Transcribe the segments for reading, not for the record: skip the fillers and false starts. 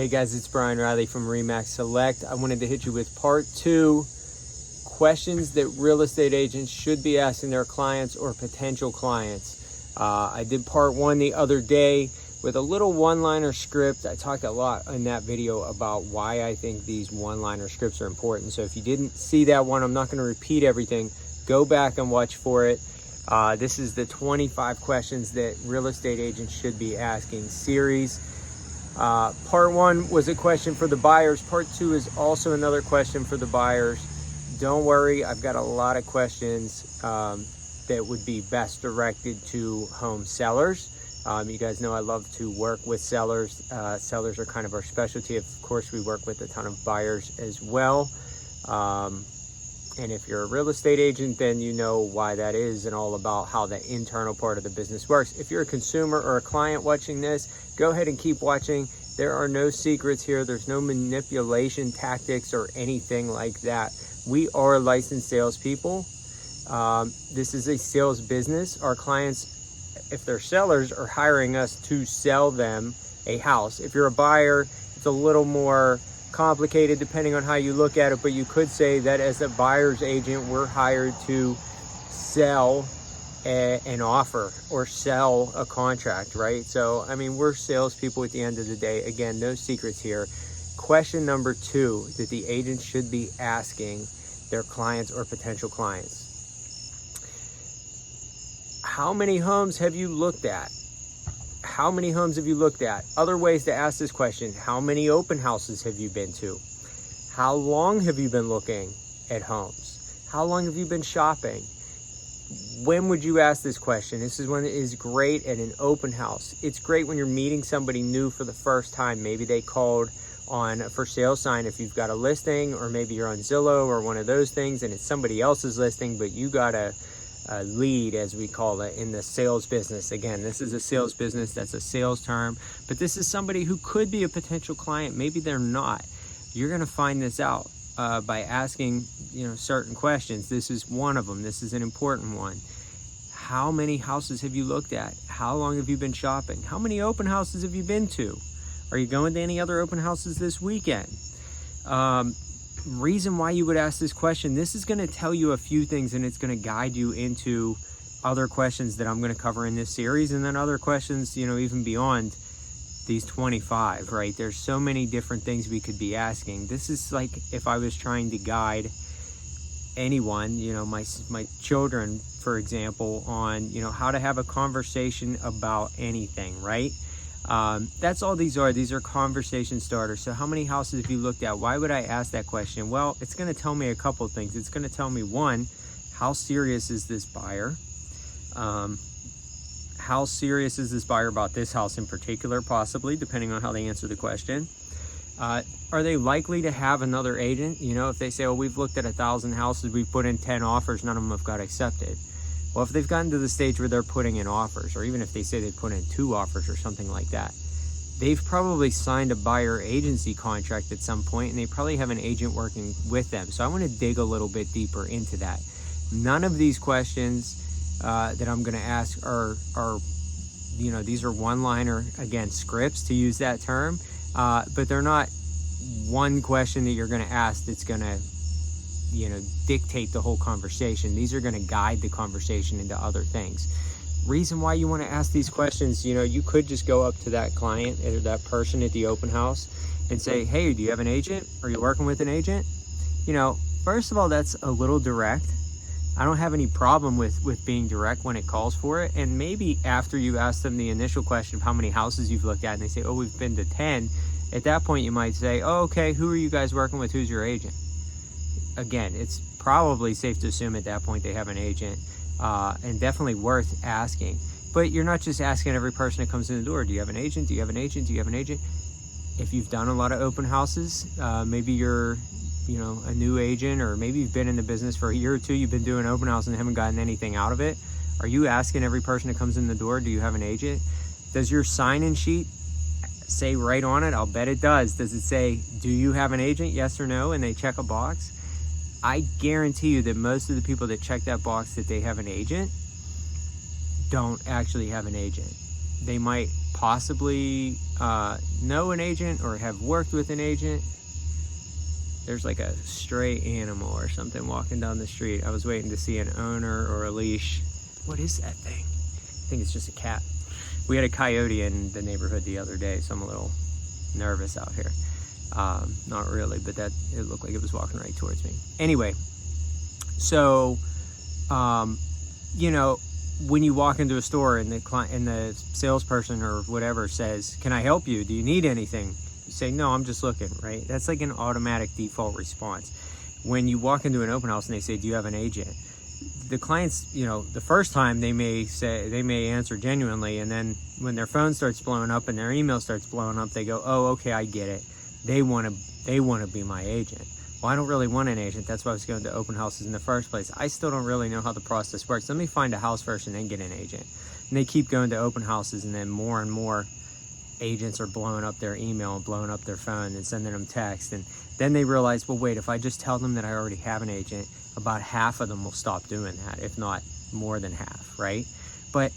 Hey guys, it's Brian Riley from Remax Select. I wanted to hit you with part 2, questions that real estate agents should be asking their clients or potential clients. I did part 1 the other day with a little one-liner script. I talked a lot in that video about why I think these one-liner scripts are important. So if you didn't see that one, I'm not going to repeat everything. Go back and watch for it. This is the 25 questions that real estate agents should be asking series. Part 1 was a question for the buyers. Part 2 is also another question for the buyers. Don't worry, I've got a lot of questions that would be best directed to home sellers. You guys know I love to work with sellers. Sellers are kind of our specialty. Of course, we work with a ton of buyers as well. And if you're a real estate agent, then you know why that is and all about how the internal part of the business works. If you're a consumer or a client watching this, go ahead and keep watching. There are no secrets here. There's no manipulation tactics or anything like that. We are licensed salespeople. This is a sales business. Our clients, if they're sellers, are hiring us to sell them a house. If you're a buyer, it's a little more complicated depending on how you look at it, but you could say that as a buyer's agent, we're hired to sell an offer or sell a contract, right? So, I mean, we're salespeople at the end of the day. Again, no secrets here. Question number 2 that the agent should be asking their clients or potential clients. How many homes have you looked at? How many homes have you looked at? Other ways to ask this question: how many open houses have you been to? How long have you been looking at homes? How long have you been shopping? When would you ask this question? This is when it is great at an open house. It's great when you're meeting somebody new for the first time. Maybe they called on a for sale sign if you've got a listing, or maybe you're on Zillow or one of those things and it's somebody else's listing, but you got a lead, as we call it in the sales business. Again, this is a sales business. That's a sales term, but this is somebody who could be a potential client. Maybe they're not. You're going to find this out by asking, certain questions. This is one of them. This is an important one. How many houses have you looked at? How long have you been shopping? How many open houses have you been to? Are you going to any other open houses this weekend? Reason why you would ask this question: this is going to tell you a few things, and it's going to guide you into other questions that I'm going to cover in this series, and then other questions, even beyond these 25, right? There's so many different things we could be asking. This is like if I was trying to guide anyone, my children, for example, on, how to have a conversation about anything, right? That's all these are. These are conversation starters. So how many houses have you looked at? Why would I ask that question? Well, it's going to tell me a couple of things. It's going to tell me, one, how serious is this buyer? How serious is this buyer about this house in particular, possibly, depending on how they answer the question. Are they likely to have another agent? If they say, we've looked at 1,000 houses, we've put in 10 offers, none of them have got accepted. Well, if they've gotten to the stage where they're putting in offers, or even if they say they put in 2 offers or something like that, they've probably signed a buyer agency contract at some point, and they probably have an agent working with them. So I want to dig a little bit deeper into that. None of these questions that I'm going to ask are these are one-liner, again, scripts, to use that term, but they're not one question that you're going to ask that's going to dictate the whole conversation. These are going to guide the conversation into other things. Reason why you want to ask these questions: you could just go up to that client or that person at the open house and say, hey, do you have an agent? Are you working with an agent? First of all, that's a little direct. I don't have any problem with being direct when it calls for it. And maybe after you ask them the initial question of how many houses you've looked at, and they say, we've been to 10, at that point you might say, okay, who are you guys working with? Who's your agent? Again, it's probably safe to assume at that point they have an agent, and definitely worth asking. But you're not just asking every person that comes in the door, do you have an agent? Do you have an agent? Do you have an agent? If you've done a lot of open houses, maybe you're a new agent, or maybe you've been in the business for a year or 2, you've been doing open house and haven't gotten anything out of it. Are you asking every person that comes in the door, do you have an agent? Does your sign-in sheet say right on it? I'll bet it does. Does it say, do you have an agent, yes or no? And they check a box. I guarantee you that most of the people that check that box that they have an agent don't actually have an agent. They might possibly know an agent or have worked with an agent. There's like a stray animal or something walking down the street. I was waiting to see an owner or a leash. What is that thing? I think it's just a cat. We had a coyote in the neighborhood the other day, so I'm a little nervous out here. Not really, but it looked like it was walking right towards me. Anyway, so you know, when you walk into a store and the salesperson or whatever says, "Can I help you? Do you need anything?" You say, "No, I'm just looking," right? That's like an automatic default response. When you walk into an open house and they say, "Do you have an agent?" The clients, you know, the first time they may answer genuinely, and then when their phone starts blowing up and their email starts blowing up, they go, "Oh, okay, I get it. They want to be my agent." Well, I don't really want an agent. That's why I was going to open houses in the first place. I still don't really know how the process works. Let me find a house first and then get an agent. And they keep going to open houses, and then more and more agents are blowing up their email and blowing up their phone and sending them text. And then they realize, well, wait, if I just tell them that I already have an agent, about half of them will stop doing that, if not more than half, right? But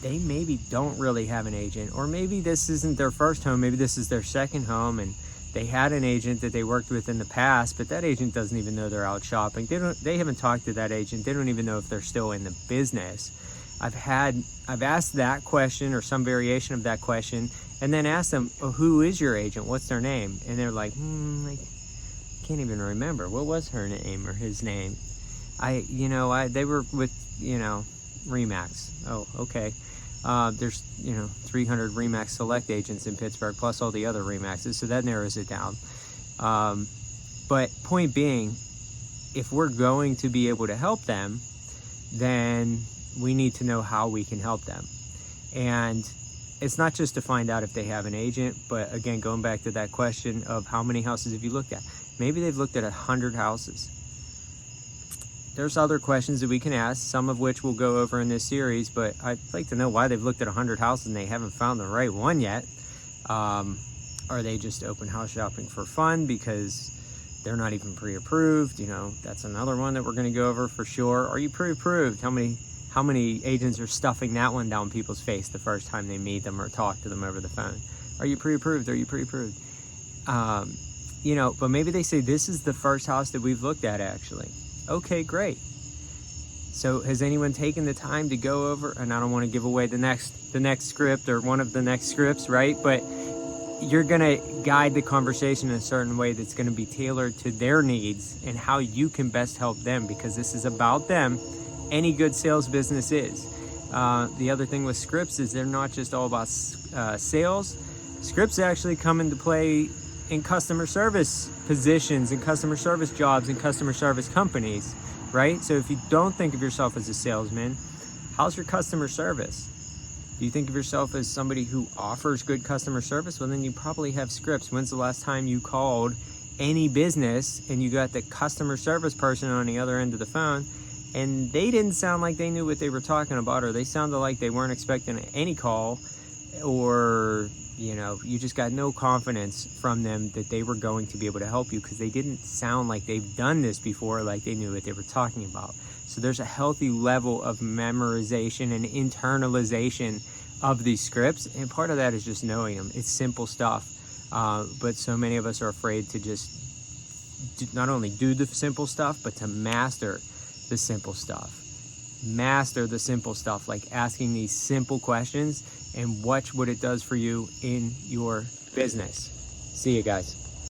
they maybe don't really have an agent, or maybe this isn't their first home, maybe this is their second home, and they had an agent that they worked with in the past, but that agent doesn't even know they're out shopping. They haven't talked to that agent. They don't even know if they're still in the business. I've asked that question or some variation of that question, and then asked them, "Oh, who is your agent? What's their name?" And they're like, I can't even remember. What was her name or his name? They were with, Remax. Oh, okay. There's 300 Remax Select agents in Pittsburgh, plus all the other Remaxes, so that narrows it down. But point being, if we're going to be able to help them, then we need to know how we can help them. And it's not just to find out if they have an agent, but again, going back to that question of how many houses have you looked at? Maybe they've looked at 100 houses. There's other questions that we can ask, some of which we'll go over in this series, but I'd like to know why they've looked at 100 houses and they haven't found the right one yet. Are they just open house shopping for fun because they're not even pre-approved? That's another one that we're going to go over for sure. Are you pre-approved? How many agents are stuffing that one down people's face the first time they meet them or talk to them over the phone? Are you pre-approved? Are you pre-approved? But maybe they say, "This is the first house that we've looked at, actually." Okay, great. So has anyone taken the time to go over, and I don't want to give away the next script or one of the next scripts, right? But you're going to guide the conversation in a certain way that's going to be tailored to their needs and how you can best help them, because this is about them. Any good sales business is. The other thing with scripts is they're not just all about sales. Scripts actually come into play in customer service positions, in customer service jobs, in customer service companies, right? So if you don't think of yourself as a salesman, how's your customer service? Do you think of yourself as somebody who offers good customer service? Well, then you probably have scripts. When's the last time you called any business and you got the customer service person on the other end of the phone and they didn't sound like they knew what they were talking about, or they sounded like they weren't expecting any call, or you just got no confidence from them that they were going to be able to help you because they didn't sound like they've done this before, like they knew what they were talking about. So there's a healthy level of memorization and internalization of these scripts, and part of that is just knowing them. It's simple stuff, but so many of us are afraid to just not only do the simple stuff, but to master the simple stuff. Master the simple stuff, like asking these simple questions and watch what it does for you in your business. See you guys.